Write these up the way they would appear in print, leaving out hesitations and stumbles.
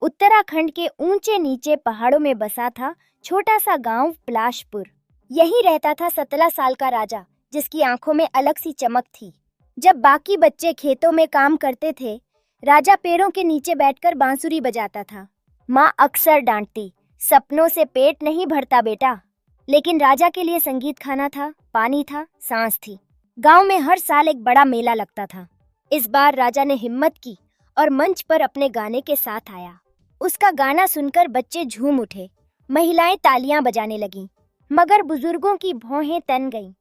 उत्तराखंड के ऊंचे नीचे पहाड़ों में बसा था छोटा सा गांव पलाशपुर। यहीं रहता था 17 साल का राजा, जिसकी आंखों में अलग सी चमक थी। जब बाकी बच्चे खेतों में काम करते थे, राजा पेड़ों के नीचे बैठकर बांसुरी बजाता था। माँ अक्सर डांटती, सपनों से पेट नहीं भरता बेटा। लेकिन राजा के लिए संगीत खाना था, पानी था, सांस थी। गांव में हर साल एक बड़ा मेला लगता था। इस बार राजा ने हिम्मत की और मंच पर अपने गाने के साथ आया। उसका गाना सुनकर बच्चे झूम उठे, महिलाएं तालियां बजाने लगीं, मगर बुजुर्गों की भौहें तन गईं।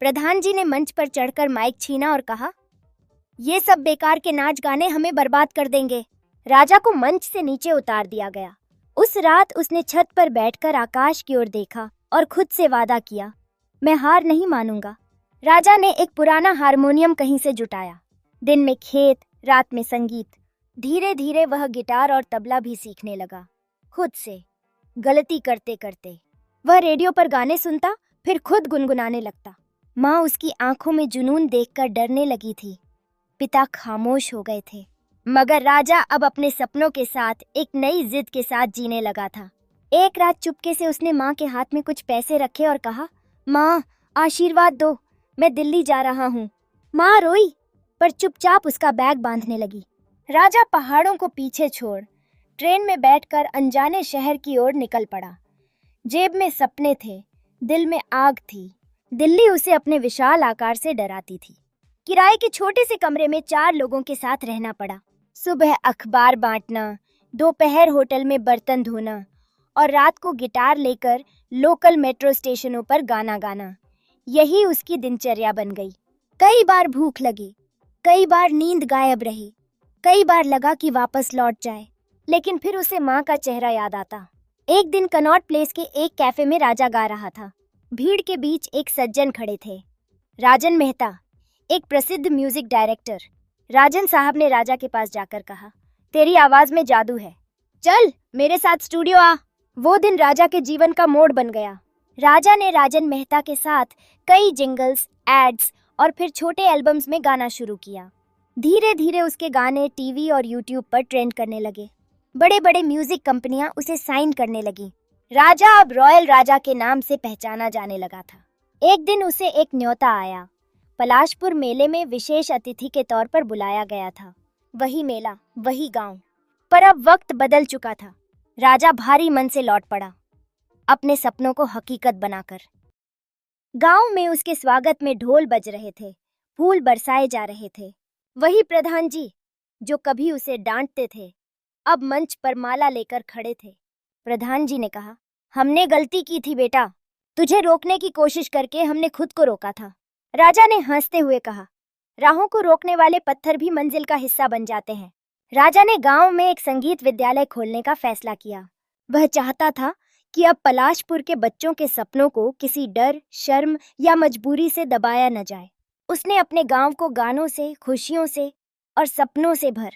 प्रधान जी ने मंच पर चढ़कर माइक छीना और कहा, ये सब बेकार के नाच गाने हमें बर्बाद कर देंगे। राजा को मंच से नीचे उतार दिया गया। उस रात उसने छत पर बैठकर आकाश की ओर देखा और खुद से वादा किया, मैं हार नहीं मानूंगा। राजा ने एक पुराना हारमोनियम कहीं से जुटाया। दिन में खेत, रात में संगीत। धीरे धीरे वह गिटार और तबला भी सीखने लगा, खुद से, गलती करते करते। वह रेडियो पर गाने सुनता, फिर खुद गुनगुनाने लगता। माँ उसकी आंखों में जुनून देखकर डरने लगी थी। पिता खामोश हो गए थे, मगर राजा अब अपने सपनों के साथ एक नई जिद के साथ जीने लगा था। एक रात चुपके से उसने माँ के हाथ में कुछ पैसे रखे और कहा, माँ आशीर्वाद दो, मैं दिल्ली जा रहा हूँ। माँ रोई, पर चुपचाप उसका बैग बांधने लगी। राजा पहाड़ों को पीछे छोड़ ट्रेन में बैठकर अनजाने शहर की ओर निकल पड़ा। जेब में सपने थे, दिल में आग थी। दिल्ली उसे अपने विशाल आकार से डराती थी। किराए के छोटे से कमरे में 4 लोगों के साथ रहना पड़ा। सुबह अखबार बांटना, दोपहर होटल में बर्तन धोना और रात को गिटार लेकर लोकल मेट्रो स्टेशनों पर गाना गाना। यही उसकी दिनचर्या बन गई। कई बार भूख लगी, कई बार नींद गायब रही, कई बार लगा कि वापस लौट जाए, लेकिन फिर उसे माँ का चेहरा याद आता। एक दिन कनॉट प्लेस के एक कैफे में राजा गा रहा था। भीड़ के बीच एक सज्जन खड़े थे, राजन मेहता, एक प्रसिद्ध म्यूजिक डायरेक्टर। राजन साहब ने राजा के पास जाकर कहा, तेरी आवाज में जादू है, चल मेरे साथ स्टूडियो आ। वो दिन राजा के जीवन का मोड़ बन गया। राजा ने राजन मेहता के साथ कई जिंगल्स, एड्स और फिर छोटे एल्बम्स में गाना शुरू किया। धीरे धीरे उसके गाने टीवी और यूट्यूब पर ट्रेंड करने लगे। बड़े बड़े म्यूजिक कंपनियां उसे साइन करने लगी। राजा अब रॉयल राजा के नाम से पहचाना जाने लगा था। एक दिन उसे एक न्योता आया। पलाशपुर मेले में विशेष अतिथि के तौर पर बुलाया गया था। वही मेला, वही गांव, पर अब वक्त बदल चुका था। राजा भारी मन से लौट पड़ा, अपने सपनों को हकीकत बनाकर। गांव में उसके स्वागत में ढोल बज रहे थे, फूल बरसाए जा रहे थे। वही प्रधान जी जो कभी उसे डांटते थे, अब मंच पर माला लेकर खड़े थे। प्रधान जी ने कहा, हमने गलती की थी बेटा, तुझे रोकने की कोशिश करके हमने खुद को रोका था। राजा ने हंसते हुए कहा, राहों को रोकने वाले पत्थर भी मंजिल का हिस्सा बन जाते हैं। राजा ने गांव में एक संगीत विद्यालय खोलने का फैसला किया। वह चाहता था कि अब पलाशपुर के बच्चों के सपनों को किसी डर, शर्म या मजबूरी से दबाया न जाए। उसने अपने गांव को गानों से, खुशियों से और सपनों से भर